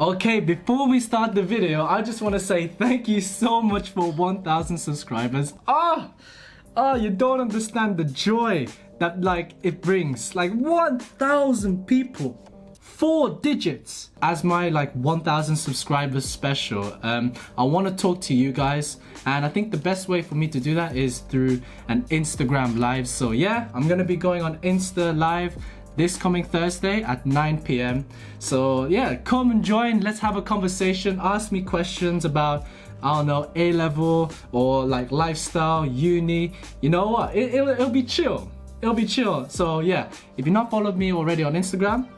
Okay, before we start the video, I just want to say thank you so much for 1,000 subscribers. You don't understand the joy that it brings. 1,000 people, 4 digits. As my 1,000 subscribers special, I want to talk to you guys, and I think the best way for me to do that is through an Instagram live. So yeah, I'm gonna be going on Insta live this coming Thursday at 9 p.m. So yeah, come and join. Let's have a conversation. Ask me questions about, I don't know, A-level or lifestyle, uni. You know what? It'll be chill. It'll be chill. So yeah, if you've not followed me already on Instagram,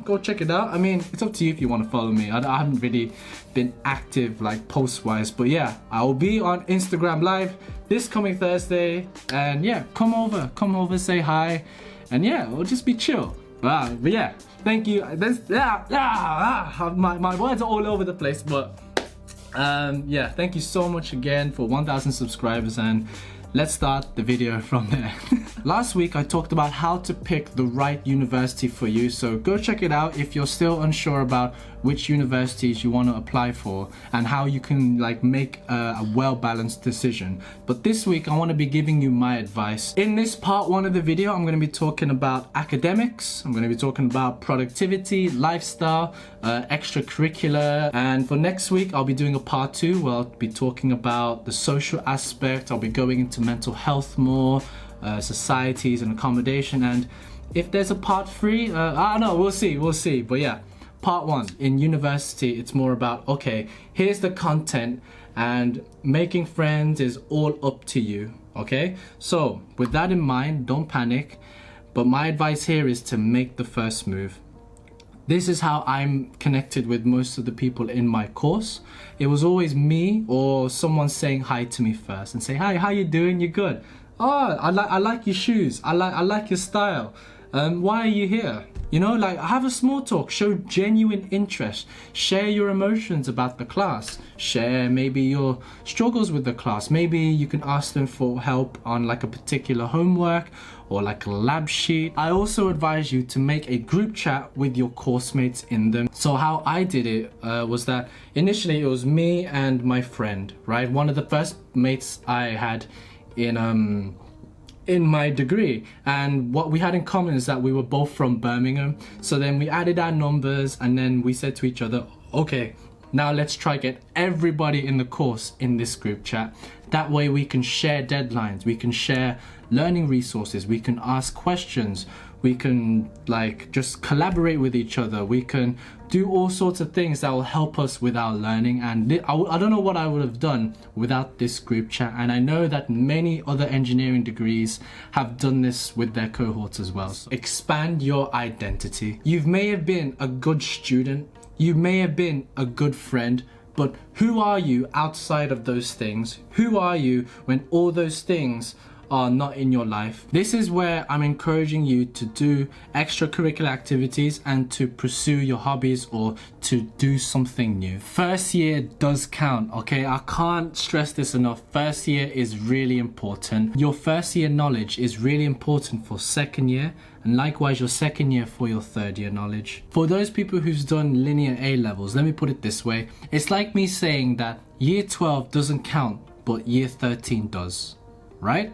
go check it out. I mean, it's up to you if you want to follow me. I haven't really been active post-wise, but yeah, I will be on Instagram live this coming Thursday. And yeah, come over, say hi. And yeah, it'll just be chill. But yeah, thank you. My words are all over the place, but yeah, thank you so much again for 1,000 subscribers, and let's start the video from there. Last week I talked about how to pick the right university for you, so go check it out if you're still unsure about which universities you want to apply for and how you can make a well-balanced decision. But this week I want to be giving you my advice. In this part 1 of the video, I'm going to be talking about academics, I'm going to be talking about productivity, lifestyle, extracurricular, and for next week I'll be doing a part 2 where I'll be talking about the social aspect. I'll be going into mental health more, societies and accommodation, and if there's a part 3, I don't know, we'll see. But yeah, part 1 in university, it's more about, okay, here's the content, and making friends is all up to you. Okay, so with that in mind, don't panic, but my advice here is to make the first move. This is how I'm connected with most of the people in my course. It was always me or someone saying hi to me first and say, hi, how you doing? You good? Oh, I like your shoes. I like your style. Why are you here? Have a small talk, show genuine interest, share your emotions about the class, share maybe your struggles with the class. Maybe you can ask them for help on a particular homework or a lab sheet. I also advise you to make a group chat with your course mates in them. So how I did it was that initially it was me and my friend, right? One of the first mates I had in my degree, and what we had in common is that we were both from Birmingham. So then we added our numbers, and then we said to each other, okay, now let's try get everybody in the course in this group chat. That way we can share deadlines, we can share learning resources, we can ask questions, we can just collaborate with each other, we can do all sorts of things that will help us with our learning. And I don't know what I would have done without this group chat, and I know that many other engineering degrees have done this with their cohorts as well. So expand your identity. You may have been a good student, you may have been a good friend, but who are you outside of those things? Who are you when all those things are not in your life? This is where I'm encouraging you to do extracurricular activities and to pursue your hobbies or to do something new. First year does count, okay? I can't stress this enough. First year is really important. Your first year knowledge is really important for second year, and likewise your second year for your third year knowledge. For those people who's done linear A levels, let me put it this way. It's like me saying that year 12 doesn't count, but year 13 does, right?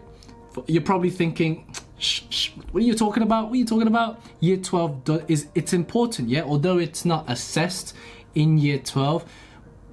You're probably thinking, what are you talking about? What are you talking about? Year 12 it's important, yeah? Although it's not assessed in year 12,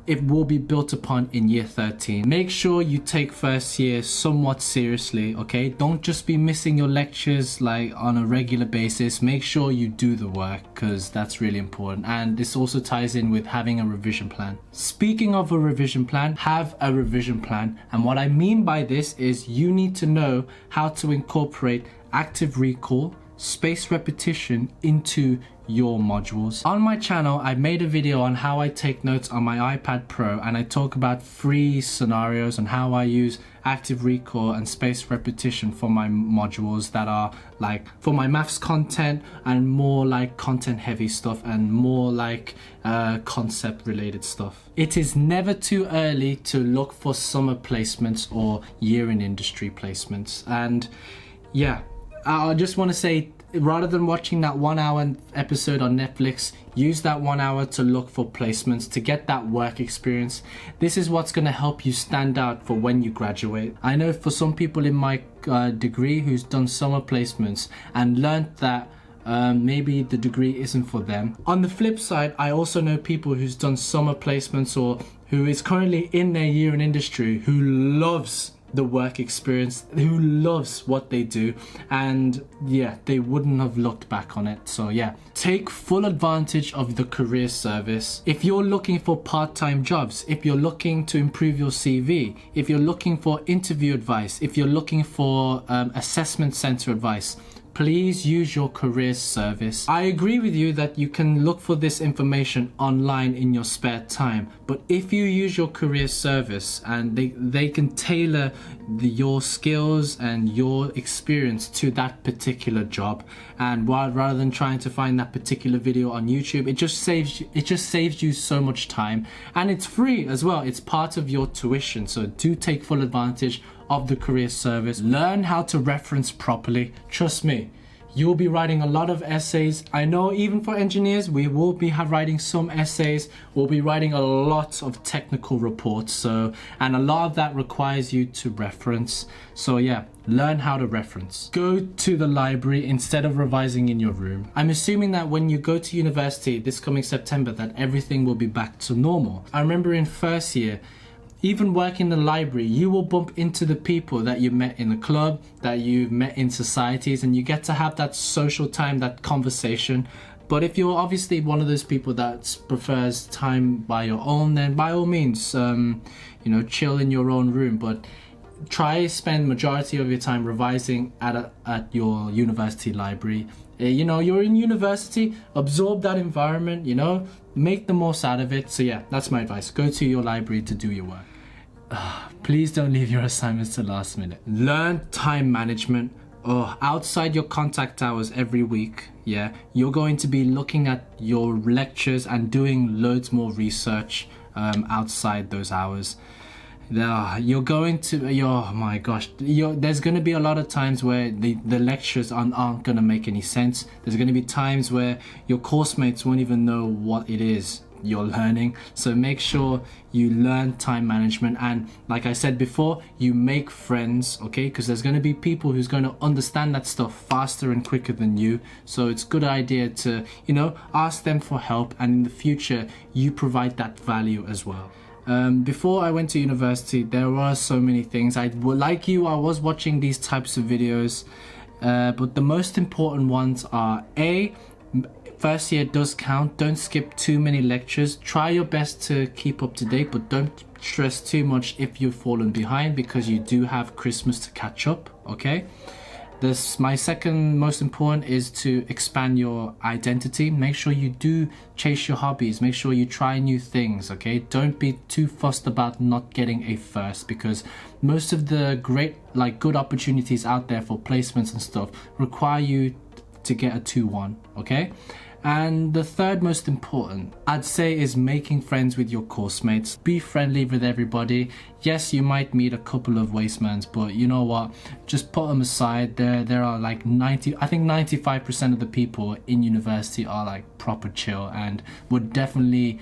it will be built upon in year 13. Make sure you take first year somewhat seriously, okay? Don't just be missing your lectures on a regular basis. Make sure you do the work, because that's really important. And this also ties in with having a revision plan. Speaking of a revision plan, have a revision plan. And what I mean by this is you need to know how to incorporate active recall, spaced repetition into your modules. On my channel, I made a video on how I take notes on my iPad Pro, and I talk about 3 scenarios on how I use active recall and spaced repetition for my modules that are for my maths content and more content heavy stuff and more concept related stuff. It is never too early to look for summer placements or year in industry placements. And yeah, I just want to say rather than watching that 1 hour episode on Netflix, use that 1 hour to look for placements, to get that work experience. This is what's going to help you stand out for when you graduate. I know for some people in my degree who's done summer placements and learned that maybe the degree isn't for them. On the flip side, I also know people who's done summer placements or who is currently in their year in industry who loves the work experience, who loves what they do, and yeah, they wouldn't have looked back on it. So yeah, take full advantage of the career service. If you're looking for part-time jobs, if you're looking to improve your CV, if you're looking for interview advice, if you're looking for assessment center advice, please use your career service. I agree with you that you can look for this information online in your spare time, but if you use your career service and they can tailor your skills and your experience to that particular job, and rather than trying to find that particular video on YouTube, it just saves you so much time, and it's free as well. It's part of your tuition, so do take full advantage of the career service. Learn how to reference properly. Trust me, you'll be writing a lot of essays. I know even for engineers, we will be writing some essays. We'll be writing a lot of technical reports. And a lot of that requires you to reference. So yeah, learn how to reference. Go to the library instead of revising in your room. I'm assuming that when you go to university this coming September, that everything will be back to normal. I remember in first year, even working in the library, you will bump into the people that you met in the club, that you met in societies, and you get to have that social time, that conversation. But if you're obviously one of those people that prefers time by your own, then by all means, chill in your own room. But try spend majority of your time revising at your university library. You're in university, absorb that environment, make the most out of it. So yeah, that's my advice. Go to your library to do your work. Please don't leave your assignments to last minute. Learn time management. Outside your contact hours every week, yeah, you're going to be looking at your lectures and doing loads more research outside those hours. You're going to, oh my gosh, there's going to be a lot of times where the lectures aren't going to make any sense. There's going to be times where your course mates won't even know what it is you're learning. So make sure you learn time management, and like I said before, you make friends, okay? Because there's going to be people who's going to understand that stuff faster and quicker than you. So it's a good idea to, ask them for help, and in the future you provide that value as well. Before I went to university, there were so many things. I was watching these types of videos, but the most important ones are first year does count. Don't skip too many lectures. Try your best to keep up to date, but don't stress too much if you've fallen behind, because you do have Christmas to catch up, okay? My second most important is to expand your identity. Make sure you do chase your hobbies. Make sure you try new things, okay? Don't be too fussed about not getting a first, because most of the good opportunities out there for placements and stuff require you to get a 2-1, okay? And the third most important, I'd say, is making friends with your course mates. Be friendly with everybody. Yes, you might meet a couple of wastemans, but you know what? Just put them aside. There are like 95% of the people in university are like proper chill and would definitely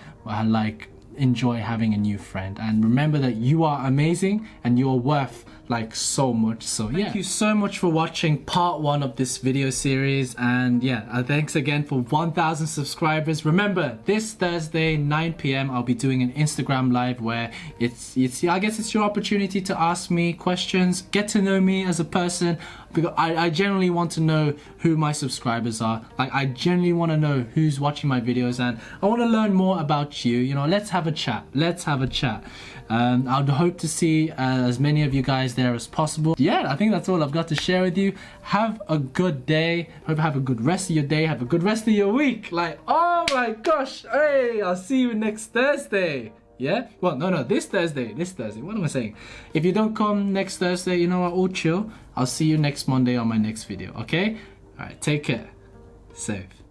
enjoy having a new friend. And remember that you are amazing and you're worth so much. So yeah, thank you so much for watching part 1 of this video series, and yeah, thanks again for 1,000 subscribers. Remember, this Thursday 9 PM I'll be doing an Instagram live where I guess it's your opportunity to ask me questions, get to know me as a person, because I generally want to know who my subscribers are. I genuinely want to know who's watching my videos, and I want to learn more about you. Let's have a chat. I'd hope to see as many of you guys there as possible. Yeah, I think that's all I've got to share with you. Have a good day. Hope you have a good rest of your day. Have a good rest of your week. Oh my gosh. Hey, I'll see you next Thursday. Yeah? Well, no, this Thursday. What am I saying? If you don't come next Thursday, you know what? All chill. I'll see you next Monday on my next video, okay? Alright, take care. Safe.